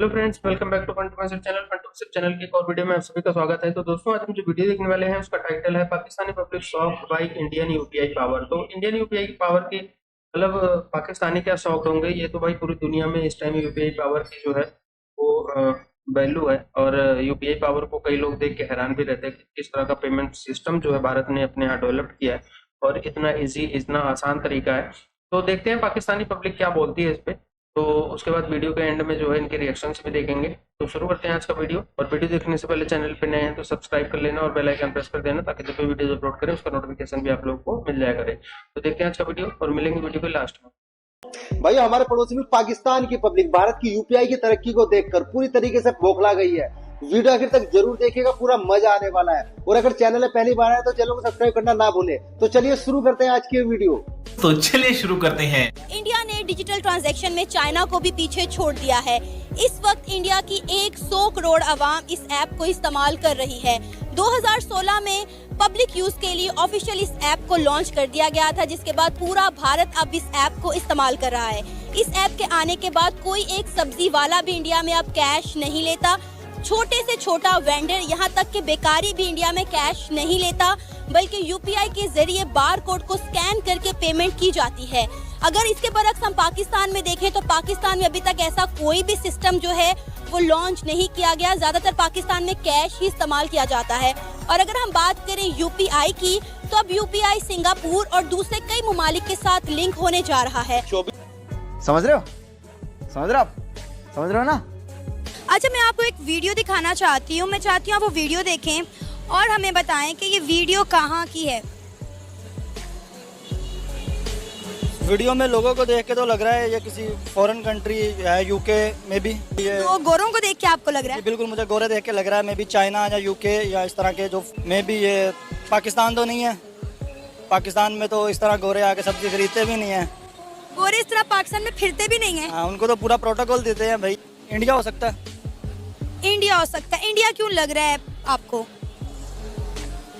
Hello friends, welcome back to fund channel की एक और वीडियो में आप सभी का स्वागत है। तो दोस्तों, आज हम जो वीडियो देखने वाले हैं उसका टाइटल है Pakistani public shocked by Indian UPI power. तो इंडियन यूपीआई पावर की मतलब पाकिस्तानी क्या शौक होंगे, ये तो भाई पूरी दुनिया में इस टाइम यूपीआई पावर की जो है वो वैल्यू है। और यूपीआई पावर को कई लोग देख के हैरान भी रहते हैं कि किस तरह का पेमेंट सिस्टम जो है भारत ने अपने यहाँ डेवलप किया है और इतना इजी, इतना आसान तरीका है। तो देखते हैं पाकिस्तानी पब्लिक क्या बोलती है इस पे। तो उसके बाद वीडियो के एंड में जो है इनके रिएक्शंस भी देखेंगे। तो शुरू करते हैं आज का वीडियो। और वीडियो देखने से पहले चैनल पे नए हैं तो सब्सक्राइब कर लेना और बेल आइकन प्रेस कर देना, ताकि जब भी वीडियो अपलोड करें उसका नोटिफिकेशन भी आप लोगों को मिल जाया करे। तो देखते हैं आज का वीडियो और मिलेंगे वीडियो के लास्ट में। भाई हमारे पड़ोसी में पाकिस्तान की पब्लिक भारत की यूपीआई की तरक्की को देखकर पूरी तरीके से बौखला गई है। वीडियो आखिर तक जरूर देखिएगा, पूरा मजा आने वाला है। और अगर चैनल में पहली बार आए तो चैनल को सब्सक्राइब करना ना भूले। तो चलिए शुरू करते हैं आज की वीडियो। तो चलिए शुरू करते हैं। इंडिया ने डिजिटल ट्रांजैक्शन में चाइना को भी पीछे छोड़ दिया है। इस वक्त इंडिया की 100 करोड़ आवाम इस ऐप को इस्तेमाल कर रही है। 2016 में पब्लिक यूज के लिए ऑफिशियल इस ऐप को लॉन्च कर दिया गया था, जिसके बाद पूरा भारत अब इस ऐप को इस्तेमाल कर रहा है। इस ऐप के आने के बाद कोई एक सब्जी वाला भी इंडिया में अब कैश नहीं लेता। छोटे से छोटा वेंडर, यहाँ तक कि बेकारी भी इंडिया में कैश नहीं लेता, बल्कि यूपीआई के जरिए बार कोड को स्कैन करके पेमेंट की जाती है। अगर इसके बरक्स हम पाकिस्तान में देखें तो पाकिस्तान में अभी तक ऐसा कोई भी सिस्टम जो है वो लॉन्च नहीं किया गया। ज्यादातर पाकिस्तान में कैश ही इस्तेमाल किया जाता है। और अगर हम बात करें यूपीआई की, तो अब यूपीआई सिंगापुर और दूसरे कई ममालिक के साथ लिंक होने जा रहा है। समझ रहे हो ना? अच्छा, मैं आपको एक वीडियो दिखाना चाहती हूँ। मैं चाहती हूँ आप वो वीडियो देखें और हमें बताएं कि ये वीडियो कहाँ की है। वीडियो में लोगों को देख के तो लग रहा है ये किसी फॉरेन कंट्री है, यूके में भी। ये तो गोरों को देख के आपको लग रहा है? बिल्कुल, मुझे गोरे देख के लग रहा है मे बी चाइना या यूके या इस तरह के जो मे बी। ये पाकिस्तान तो नहीं है। पाकिस्तान में तो इस तरह गोरे आके सब्जी खरीदते भी नहीं है। गोरे इस तरह पाकिस्तान में फिरते भी नहीं है। हाँ, उनको तो पूरा प्रोटोकॉल देते हैं। भाई इंडिया हो सकता है। इंडिया हो सकता है। इंडिया क्यों लग रहा है आपको?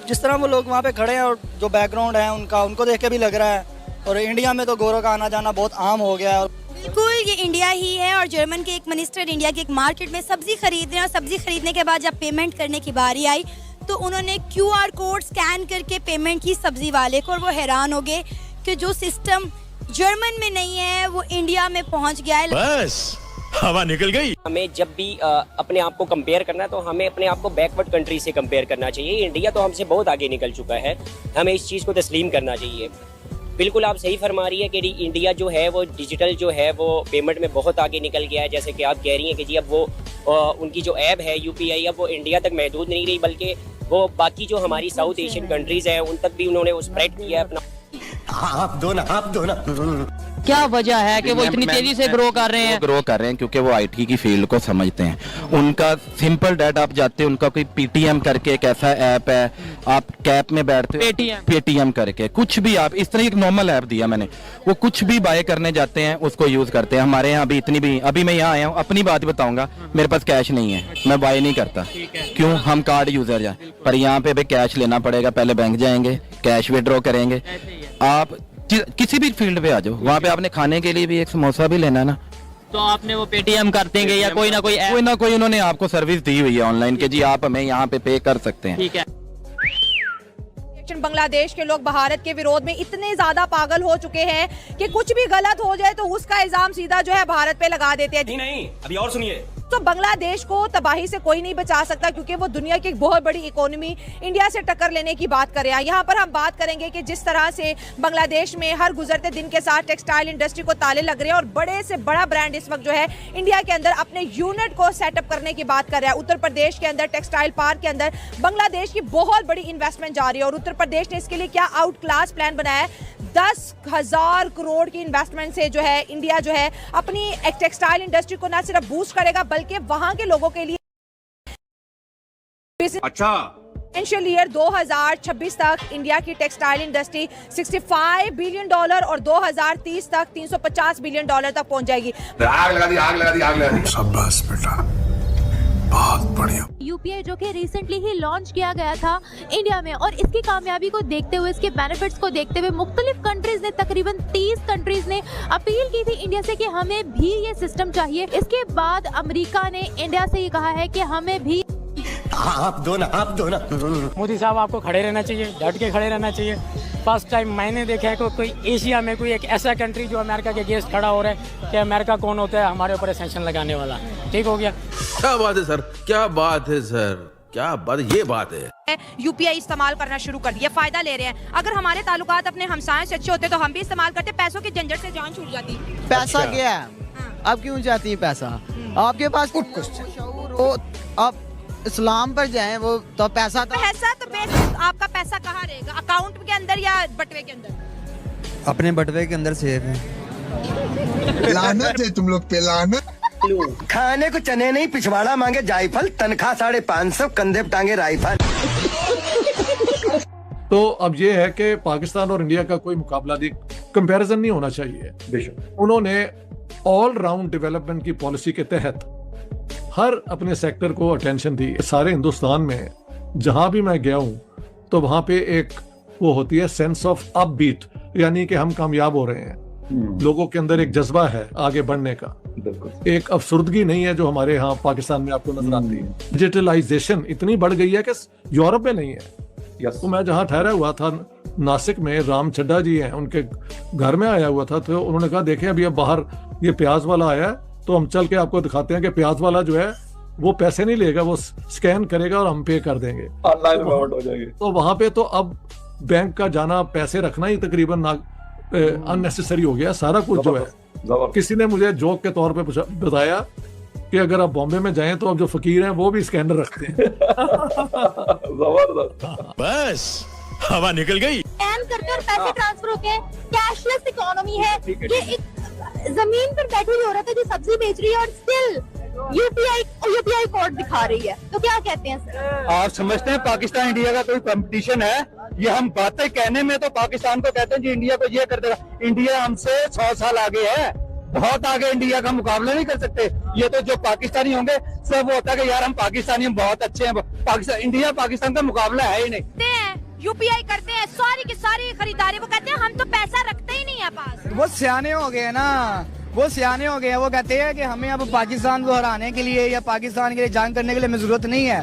जिस तरह वो लोग वहाँ पे खड़े हैं और जो बैकग्राउंड है उनका, उनको देख के भी लग रहा है। और इंडिया में तो गोरों का आना जाना बहुत आम हो गया है। बिल्कुल, ये इंडिया ही है। और जर्मन के एक मिनिस्टर इंडिया की एक मार्केट में सब्जी खरीद रहे हैं, और सब्जी खरीदने के बाद जब पेमेंट करने की बारी आई तो उन्होंने QR कोड स्कैन करके पेमेंट की सब्जी वाले को, और वो हैरान हो गए कि जो सिस्टम जर्मन में नहीं है वो इंडिया में पहुंच गया है। बस हवा निकल गई। हमें जब भी अपने आप को कंपेयर करना है तो हमें अपने आप को बैकवर्ड कंट्री से कंपेयर करना चाहिए। इंडिया तो हमसे बहुत आगे निकल चुका है, हमें इस चीज़ को तस्लीम करना चाहिए। बिल्कुल आप सही फरमा रही है कि इंडिया जो है वो डिजिटल जो है वो पेमेंट में बहुत आगे निकल गया है। जैसे कि आप कह रही हैं कि जी अब वो उनकी जो ऐप है यूपीआई, अब वो इंडिया तक महदूद नहीं रही, बल्कि वो बाकी जो हमारी साउथ एशियन कंट्रीज हैं उन तक भी उन्होंने वो स्प्रेड किया है अपना। आप दो ना। क्या वजह है कि वो इतनी तेजी से ग्रो कर रहे हैं? क्योंकि वो आईटी की फील्ड को समझते हैं। उनका सिंपल डैट आप जाते हैं, उनका कोई पीटीएम करके एक ऐसा ऐप है, आप कैब में बैठते हो पेटीएम करके कुछ भी, आप इस तरह एक नॉर्मल ऐप दिया मैंने, वो कुछ भी बाय करने जाते हैं उसको यूज करते हैं। हमारे यहाँ अभी मैं यहाँ आया हूँ, अपनी बात बताऊंगा, मेरे पास कैश नहीं है, मैं बाय नहीं करता। क्यों? हम कार्ड यूजर हैं। पर यहाँ पे भी कैश लेना पड़ेगा, पहले बैंक जाएंगे, कैश विड्रॉ करेंगे। आप किसी भी फील्ड पे आ जाओ, वहाँ पे आपने खाने के लिए भी एक समोसा भी लेना ना, तो आपने वो पेटीएम कर देंगे या कोई ना कोई उन्होंने आपको सर्विस दी हुई है ऑनलाइन के जी आप हमें यहाँ पे कर सकते हैं। ठीक है। बांग्लादेश के लोग भारत के विरोध में इतने ज्यादा पागल हो चुके हैं कि कुछ भी गलत हो जाए तो उसका इल्जाम सीधा जो है भारत पे लगा देते हैं। नहीं, अभी और सुनिए। तो बांग्लादेश को तबाही से कोई नहीं बचा सकता, क्योंकि वो दुनिया की एक बहुत बड़ी इकोनॉमी इंडिया से टक्कर लेने की बात कर रहे हैं। यहाँ पर हम बात करेंगे कि जिस तरह से बांग्लादेश में हर गुजरते दिन के साथ टेक्सटाइल इंडस्ट्री को ताले लग रहे हैं, और बड़े से बड़ा ब्रांड इस वक्त जो है इंडिया के अंदर अपने यूनिट को सेटअप करने की बात कर रहा है। उत्तर प्रदेश के अंदर टेक्सटाइल पार्क के अंदर बांग्लादेश की बहुत बड़ी इन्वेस्टमेंट जा रही है, और उत्तर प्रदेश ने इसके लिए क्या आउट क्लास प्लान बनाया है। 10,000 करोड़ की इन्वेस्टमेंट से जो है इंडिया जो है अपनी टेक्सटाइल इंडस्ट्री को न सिर्फ बूस्ट करेगा, बल्कि वहां के लोगों के लिए फाइनेंशियल ईयर 2026 तक इंडिया की टेक्सटाइल इंडस्ट्री $65 बिलियन और 2030 तक $350 बिलियन तक पहुंच जाएगी। आग लगा दी। शाबाश बेटा, बहुत बढ़िया। यूपीआई जो कि रिसेंटली ही लॉन्च किया गया था इंडिया में, और इसकी कामयाबी को देखते हुए, इसके बेनिफिट्स को देखते हुए मुख्तलिफ कंट्रीज ने, तकरीबन 30 कंट्रीज ने अपील की थी इंडिया से कि हमें भी ये सिस्टम चाहिए। इसके बाद अमेरिका ने इंडिया से ये कहा है कि हमें भी आप दो ना। मोदी साहब आपको खड़े रहना चाहिए, डट के खड़े रहना चाहिए। फर्स्ट टाइम मैंने देखा है कोई एशिया में कोई एक ऐसा कंट्री जो अमेरिका के अगेंस्ट खड़ा हो रहा है कि अमेरिका कौन होता है हमारे ऊपर सैंक्शन लगाने वाला। ठीक हो गया। क्या बात है सर, क्या बात है सर, क्या बात, ये बात है। यूपीआई इस्तेमाल करना शुरू कर दिया, फायदा ले रहे हैं। अगर हमारे ताल्लुकात अपने हमसायों से अच्छे होते तो हम भी इस्तेमाल करते, पैसों की झंझट से जान छूट जाती। पैसा क्या है? अब क्यों चाहती है पैसा? आपके पास आप इस्लाम पर जाएं, वो तो पैसा तो आपका पैसा कहाँ रहेगा? अकाउंट के अंदर या बटवे के अंदर? अपने बटवे के अंदर सेफ है। लानत है तुम लोग पे, लानत। खाने को चने नहीं, पिछवाड़ा मांगे जायफल, तनख्वाह 550, कंधे पे टांगे राइफल। तो अब ये है कि पाकिस्तान और इंडिया का कोई मुकाबला नहीं, कंपैरिजन नहीं होना चाहिए। बेशक उन्होंने ऑल राउंड डेवलपमेंट की पॉलिसी के तहत हर अपने सेक्टर को अटेंशन दी। सारे हिंदुस्तान में जहां भी मैं गया हूं तो वहां पे एक वो होती है सेंस ऑफ अपबीट, यानी कि हम कामयाब हो रहे हैं। लोगों के अंदर एक जज्बा है आगे बढ़ने का, एक अफसुर्दगी नहीं है जो हमारे यहाँ पाकिस्तान में आपको नजर आती है। डिजिटलाइजेशन इतनी बढ़ गई है कि यूरोप में नहीं है। तो मैं जहाँ ठहरा हुआ था नासिक में, राम चड्डा जी हैं, उनके घर में आया हुआ था, तो उन्होंने कहा देखें अभी अब बाहर ये प्याज वाला आया है, तो हम चल के आपको दिखाते हैं कि प्याज वाला जो है वो पैसे नहीं लेगा, वो स्कैन करेगा और हम पे कर देंगे, ऑनलाइन पेमेंट हो जाएगी। तो वहां पे तो अब बैंक का जाना, पैसे रखना ही तकरीबन अननेसेसरी हो गया। सारा कुछ जो है, किसी ने मुझे जोक के तौर पे बताया कि अगर आप बॉम्बे में जाएं तो अब जो फकीर हैं वो भी स्कैनर रखते हैं। बस हवा निकल गई। स्कैन करके और पैसे ट्रांसफर होते हैं। कैशलेस इकोनॉमी है। ये एक जमीन पर बैठी हुई औरत है जो सब्जी बेच रही है और स्टिल यूपीआई कोड दिखा रही है। तो क्या कहते हैं सर? आप समझते हैं पाकिस्तान इंडिया का कोई कंपटीशन है? ये हम बातें कहने में तो पाकिस्तान को कहते हैं जी इंडिया को ये कर देगा। इंडिया हमसे 100 साल आगे है, बहुत आगे। इंडिया का मुकाबला नहीं कर सकते। ये तो जो पाकिस्तानी होंगे सब वो होता है कि यार हम पाकिस्तानी, हम बहुत अच्छे हैं। पाकिस्तान, इंडिया पाकिस्तान का मुकाबला है ही नहीं। यूपीआई करते हैं, सारी की सारी खरीदारी। वो कहते हैं हम तो पैसा रखते ही नहीं है पास। वो सियाने हो गए ना, वो सियाने हो गए। वो कहते हैं कि हमें अब पाकिस्तान को हराने के लिए या पाकिस्तान के लिए जंग करने के लिए हमें जरूरत नहीं है।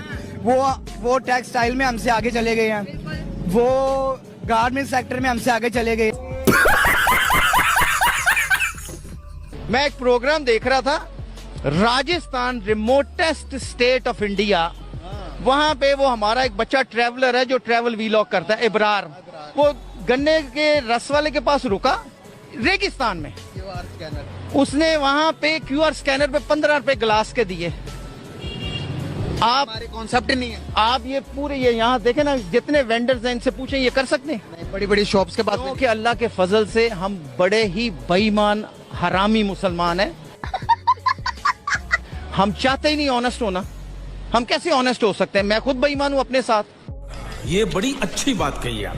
वो टेक्सटाइल में हमसे आगे चले गए हैं, वो गारमेंट सेक्टर में हमसे आगे चले गए। मैं एक प्रोग्राम देख रहा था, Rajasthan remotest state of India, वहां पे वो हमारा एक बच्चा ट्रैवलर है जो ट्रैवल वीलॉग करता है, इब्रार। वो गन्ने के रस वाले के पास रुका रेगिस्तान में, उसने वहां पे क्यूआर स्कैनर पे 15 रुपए ग्लास के दिए। आप कॉन्सेप्ट नहीं है। आप ये पूरे ये यहाँ देखे ना, जितने वेंडर्स हैं इनसे पूछें ये कर सकते हैं? बड़ी बड़ी शॉप्स के पास। क्योंकि अल्लाह के फजल से हम बड़े ही बेईमान हरामी मुसलमान हैं। हम चाहते ही नहीं ऑनेस्ट होना। हम कैसे ऑनेस्ट हो सकते हैं? मैं खुद बेईमान हूं अपने साथ। ये बड़ी अच्छी बात कही आप।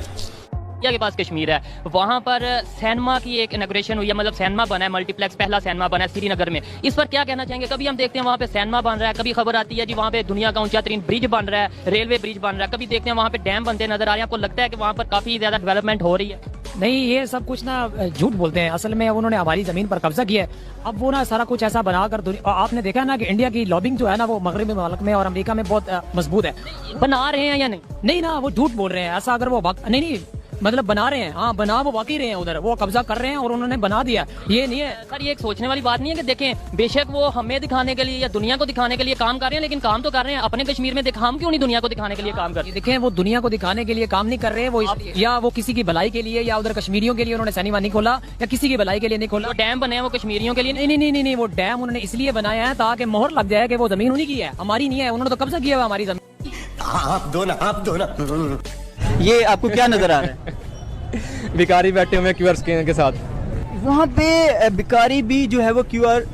इंडिया के पास कश्मीर है, वहाँ पर सिनेमा की एक इनॉग्रेशन हुई है, मतलब सिनेमा बना है, मल्टीप्लेक्स पहला सिनेमा बना है श्रीनगर में। इस पर क्या कहना चाहेंगे? कभी हम देखते हैं वहाँ पे सिनेमा बन रहा है, कभी खबर आती है जी वहाँ पे दुनिया का ऊंचा तरीन ब्रिज बन रहा है, रेलवे ब्रिज बन रहा है, कभी देखते हैं वहाँ पे डैम बनते नजर आ रहे हैं। आपको लगता है कि वहाँ पर काफी ज्यादा डेवलपमेंट हो रही है? नहीं, ये सब कुछ ना झूठ बोलते हैं। असल में उन्होंने हमारी जमीन पर कब्जा किया है। अब वो ना सारा कुछ ऐसा बनाकर, आपने देखा ना कि इंडिया की लॉबिंग जो है ना वो मगरबी मुल्क में और अमेरिका में बहुत मजबूत है। बना रहे हैं या नहीं? नहीं ना, वो झूठ बोल रहे हैं। ऐसा अगर वो नहीं मतलब बना रहे हैं, हाँ बना वो वाकई रहे हैं, उधर वो कब्जा कर रहे हैं और उन्होंने बना दिया। ये नहीं है सर, ये एक सोचने वाली बात नहीं है कि देखें बेशक वो हमें दिखाने के लिए या दुनिया को दिखाने के लिए काम कर रहे हैं, लेकिन काम तो कर रहे हैं अपने कश्मीर में। हम क्यों नहीं दुनिया को दिखाने के लिए काम कर रहे हैं? देखें वो दुनिया को दिखाने के लिए काम नहीं कर रहे, वो या वो किसी की भलाई के लिए या उधर कश्मीरियों के लिए उन्होंने सिनेमा नहीं खोला या किसी की भलाई के लिए नहीं खोला। डैम बने हैं वो कश्मीरियों के लिए? नहीं, वो डैम उन्होंने इसलिए बनाया है ताकि मोहर लग जाए कि वो जमीन उन्हीं की है, हमारी नहीं है। उन्होंने तो कब्जा किया हुआ हमारी जमीन। आप दो ना। ये आपको क्या नजर आ रहा है? भिखारी बैठे हुए क्यूआर स्कैनर के साथ। वहाँ पे भिखारी भी जो है वो क्यूआर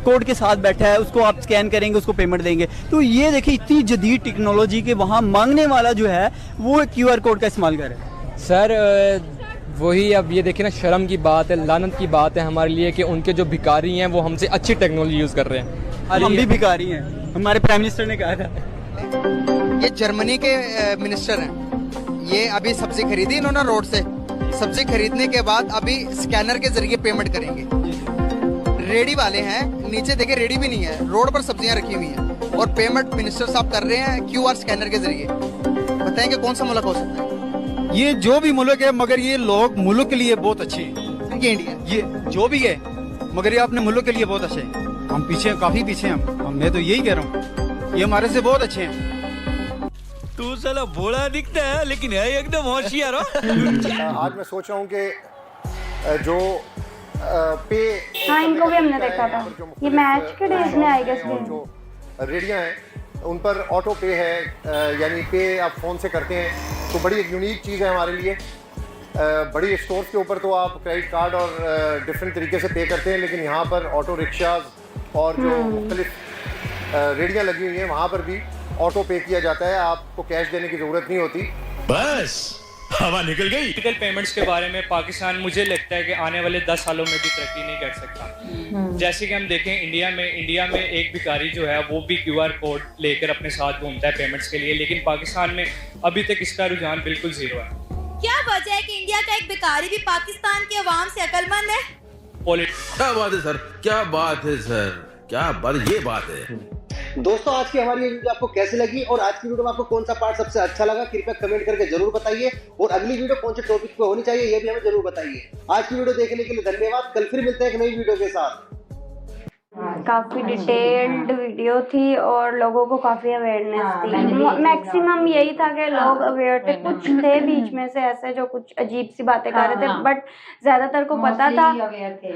कोड के साथ बैठा है, उसको आप स्कैन करेंगे, उसको पेमेंट देंगे। तो ये देखिए इतनी जदीद टेक्नोलॉजी के वहाँ मांगने वाला जो है वो क्यूआर कोड का इस्तेमाल कर रहा है। सर वही अब ये देखिए ना, शर्म की बात है, लानत की बात है हमारे लिए कि उनके जो भिखारी हैं वो हमसे अच्छी टेक्नोलॉजी यूज़ कर रहे हैं। हम भी भिखारी हैं। हमारे प्राइम मिनिस्टर ने कहा था। ये जर्मनी के मिनिस्टर हैं। ये अभी सब्जी खरीदी इन्होंने रोड से। सब्जी खरीदने के बाद अभी स्कैनर के जरिए पेमेंट करेंगे। रेडी वाले हैं, नीचे देखे रेडी भी नहीं है, रोड पर सब्जियां रखी हुई हैं और पेमेंट मिनिस्टर साहब कर रहे हैं QR स्कैनर के जरिए। बताएंगे कौन सा मुल्क हो सकता है? ये जो भी मुल्क है, मगर ये लोग मुल्क के लिए बहुत अच्छे हैं। ये इंडिया, ये जो भी है, मगर ये अपने मुल्क के लिए बहुत अच्छे हैं। हम पीछे, काफी पीछे हैं। मैं तो यही कह रहा हूँ, ये हमारे से बहुत अच्छे हैं। तू साला भोला दिखता है लेकिन है एकदम होशियार हो। आज मैं सोच रहा हूँ कि जो पे, हाँ, इनको भी हमने देखा था, ये मैच के डेज में आई गेस। जो रेडियां हैं उन पर ऑटो पे है, यानी पे आप फ़ोन से करते हैं, तो बड़ी एक यूनिक चीज़ है हमारे लिए। बड़ी स्टोर्स के ऊपर तो आप क्रेडिट कार्ड और डिफरेंट तरीके से पे करते हैं, लेकिन यहाँ पर ऑटो रिक्शाज और जो मुख्तलिफ रेडियां लगी हुई हैं वहाँ पर भी ऑटो पे किया जाता है। आपको कैश देने की ज़रूरत नहीं होती। बस हवा निकल गई। डिजिटल पेमेंट्स के बारे में पाकिस्तान मुझे लगता है कि आने वाले 10 सालों में भी तरक्की नहीं कर सकता। जैसे कि हम देखें इंडिया में एक भिखारी जो है वो भी QR कोड लेकर अपने साथ घूमता है पेमेंट्स के लिए, लेकिन पाकिस्तान में अभी तक इसका रुझान बिल्कुल जीरो है। क्या वजह है कि इंडिया का एक भिखारी भी पाकिस्तान के अवाम से अक्लमंद है? क्या बात है सर, क्या बात है सर, क्या बात, ये बात है। दोस्तों, आज की हमारी ये वीडियो आपको कैसी लगी और आज की वीडियो में आपको कौन सा पार्ट सबसे अच्छा लगा, कृपया कमेंट करके जरूर बताइए। और अगली वीडियो कौन से टॉपिक पे होनी चाहिए ये भी हमें जरूर बताइए। आज की वीडियो देखने के लिए धन्यवाद। कल फिर मिलते हैं एक नई वीडियो के साथ। काफी डिटेल्ड वीडियो थी और लोगों को काफी अवेयरनेस थी। मैक्सिमम यही था कि लोग अवेयर थे। कुछ थे बीच में से ऐसे जो कुछ अजीब सी बातें कर रहे थे, बट ज्यादातर को पता था।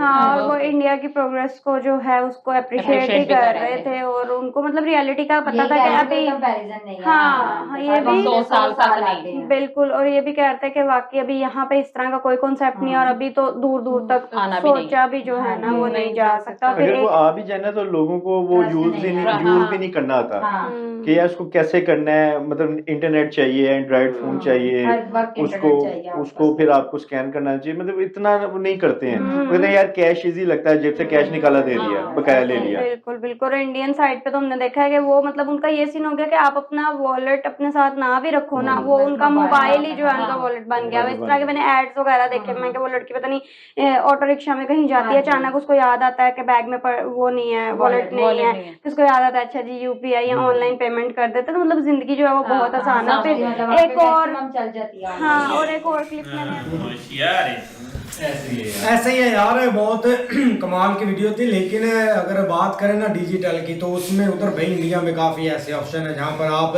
हाँ, और वो इंडिया की प्रोग्रेस को जो है उसको अप्रिशिएट ही कर रहे थे और उनको मतलब रियलिटी का पता था कि अभी हाँ ये भी 100 साल तक बिल्कुल। और ये भी कह रहे थे कि वाकई अभी यहाँ पे इस तरह का कोई कॉन्सेप्ट नहीं और अभी तो दूर दूर तक सोचा भी जो है ना वो नहीं जा सकता। फिर भी जाना तो लोगों को वो यूज भी नहीं करना आता कि यार उसको कैसे करना है। मतलब इंटरनेट चाहिए, एंड्रॉइड फोन चाहिए, उसको फिर आपको स्कैन करना चाहिए। मतलब इतना नहीं करते हैं, कहते हैं यार कैश इजी लगता है, जेब से कैश निकाला दे दिया, बकाया ले लिया। बिल्कुल बिल्कुल। इंडियन साइड पे तो हमने देखा है कि वो मतलब उनका ये सीन हो गया कि आप अपना वॉलेट अपने साथ ना भी रखो ना, वो उनका मोबाइल ही जो है उनका वॉलेट बन गया। इस तरह के मैंने एड्स वगैरह देखे। मैं वो लड़की पता नहीं ऑटो रिक्शा में कहीं जाती है, अचानक उसको याद आता है कि बैग में वो नहीं है, वॉलेट नहीं है, उसको याद आता है अच्छा जी UPI या ऑनलाइन पेमेंट कर देते। तो मतलब जिंदगी जो है वो बहुत आसान है। फिर एक और चल जाती है। हाँ, और एक और क्लिप मैंने ऐसे ही है यार, बहुत कमाल की वीडियो थी। लेकिन अगर बात करें ना डिजिटल की, तो उसमें उधर भाई इंडिया में काफी ऐसे ऑप्शन है जहाँ पर आप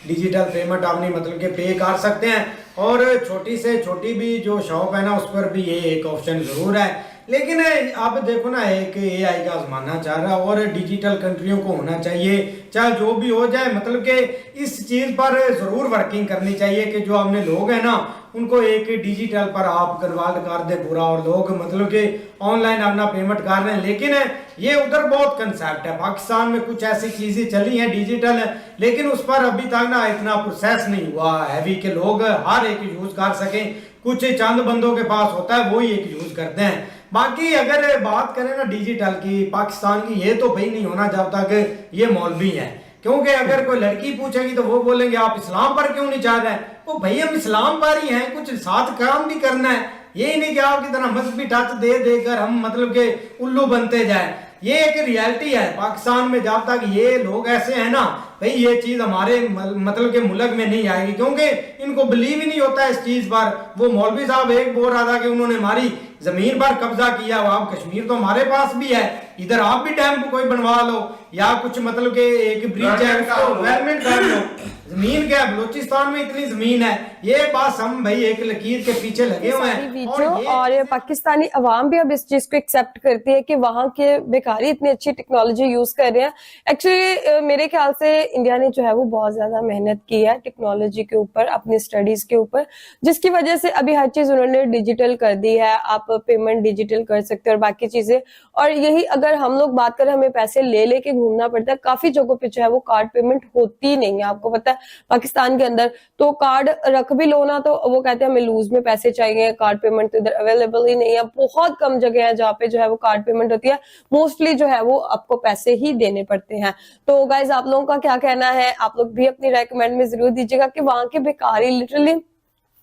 डिजिटल पेमेंट अपनी मतलब के पे कर सकते हैं। और छोटी से छोटी भी जो शॉप है ना उस पर भी ये एक ऑप्शन जरूर है। लेकिन आप देखो ना, एक AI का जमाना चल रहा है और डिजिटल कंट्रियों को होना चाहिए, चाहे जो भी हो जाए, मतलब कि इस चीज पर जरूर वर्किंग करनी चाहिए कि जो अपने लोग हैं ना उनको एक डिजिटल पर आप कन्वर्ट कर दे पूरा और लोग मतलब कि ऑनलाइन अपना पेमेंट कर रहे हैं। लेकिन ये उधर बहुत कंसेप्ट है। पाकिस्तान में कुछ ऐसी चीजें चली हैं डिजिटल, लेकिन उस पर अभी तक ना इतना प्रोसेस नहीं हुआ हैवी कि लोग हर एक यूज कर सकें। कुछ चंद बंदों के पास होता है, वही एक यूज करते हैं। बाकी अगर बात करें ना डिजिटल की पाकिस्तान की, ये तो भाई नहीं होना जब तक ये मौलवी है। क्योंकि अगर कोई लड़की पूछेगी तो वो बोलेंगे आप इस्लाम पर क्यों नहीं जा रहे हैं। तो भाई हम इस्लाम पर ही हैं, कुछ साथ काम भी करना है। यही नहीं कि आपकी तरह मजहबी टच दे देकर हम मतलब के उल्लू बनते जाए। ये एक रियलिटी है पाकिस्तान में। जब तक ये लोग ऐसे हैं ना भाई, ये चीज हमारे मतलब के मुल्क में नहीं आएगी, क्योंकि इनको बिलीव ही नहीं होता इस चीज पर। वो मौलवी साहब एक बोल रहा था कि उन्होंने हमारी जमीन पर कब्जा किया। आप कश्मीर तो हमारे पास भी है, इधर आप भी डैम कोई बनवा लो या कुछ मतलब के एक ब्रिज है उसको डेवलपमेंट कर लो। जमीन क्या है, बलूचिस्तान में इतनी जमीन है। ये बात हम भाई एक लकीर के पीछे लगे हुए हैं। और पाकिस्तानी अवाम भी अब इस चीज को एक्सेप्ट करती है कि वहाँ के भिखारी इतनी अच्छी टेक्नोलॉजी यूज कर रहे हैं। एक्चुअली मेरे ख्याल से इंडिया ने जो है वो बहुत ज्यादा मेहनत की है टेक्नोलॉजी के ऊपर, अपनी स्टडीज के ऊपर, जिसकी वजह से अभी हर चीज उन्होंने डिजिटल कर दी है। आप पेमेंट डिजिटल कर सकते हो और बाकी चीजें। और यही अगर हम लोग बात करें, हमें पैसे ले लेके घूमना पड़ता है। काफी जगहों पे जो है वो कार्ड पेमेंट होती नहीं है। आपको पता है पाकिस्तान के अंदर, तो कार्ड रख भी लो ना तो वो कहते हैं हमें लूज में पैसे चाहिए, कार्ड पेमेंट तो इधर अवेलेबल ही नहीं है। बहुत कम जगह है जहाँ पे जो है वो कार्ड पेमेंट होती है, मोस्टली जो है वो आपको पैसे ही देने पड़ते हैं। तो गाइज आप लोगों का क्या कहना है, आप लोग भी अपनी राय कमेंट में जरूर दीजिएगा कि वहां के भिखारी लिटरली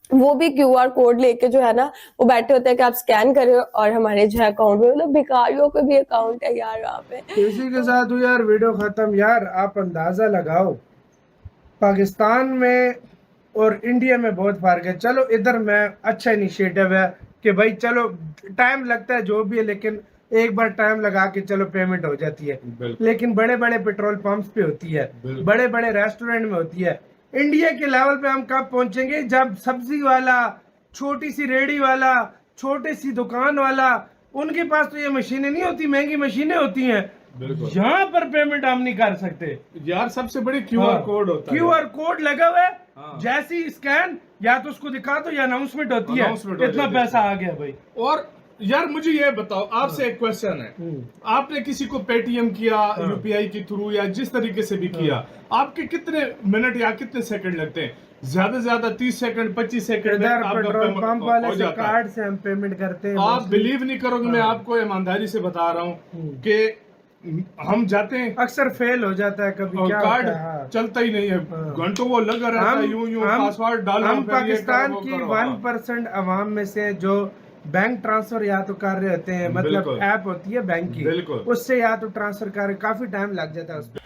वो भी QR कोड लेके जो है ना वो बैठे होते हैं कि आप स्कैन करें और हमारे जो है अकाउंट में, मतलब भिखारियों के भी अकाउंट है यार वहाँ पे। इसी के साथ हुई यार वीडियो खत्म। यार आप अंदाजा लगाओ पाकिस्तान में और इंडिया में बहुत फर्क है। चलो इधर में अच्छा इनिशिएटिव है कि भाई चलो टाइम लगता है जो भी है, लेकिन एक बार टाइम लगा के चलो पेमेंट हो जाती है। लेकिन बड़े बड़े पेट्रोल पंप्स पे होती है, बड़े बड़े रेस्टोरेंट में होती है। इंडिया के लेवल पे हम कब पहुंचेंगे जब सब्जी वाला, छोटी सी रेडी वाला, छोटी सी दुकान वाला, उनके पास तो ये मशीनें नहीं होती, महंगी मशीनें होती हैं, यहाँ पर पेमेंट हम नहीं कर सकते यार। सबसे बड़ी QR कोड होता है, QR कोड लगा हुआ है, जैसे ही स्कैन या तो उसको दिखा दो या अनाउंसमेंट होती है, इतना पैसा आ गया भाई। और यार मुझे ये बताओ, आपसे एक क्वेश्चन है, आपने किसी को पेटीएम किया UPI के थ्रू या जिस तरीके से भी किया, आपके कितने मिनट या कितने सेकंड लगते हैं? ज्यादा से ज्यादा 30 सेकंड 25 सेकंड पेट्रोल पंप वाले से कार्ड से हम पेमेंट करते हैं। आप बिलीव नहीं करोगे, मैं आपको ईमानदारी से बता रहा हूँ कि हम जाते हैं, अक्सर फेल हो जाता है कभी, क्या कार्ड चलता ही नहीं है, घंटों वो लगा रहता है, यूं पासवर्ड डालो। हम पाकिस्तान की 1% अवाम में से जो बैंक ट्रांसफर या तो कर रहे होते हैं, मतलब ऐप होती है बैंक की, उससे या तो ट्रांसफर कर, काफी टाइम लग जाता है उसमें।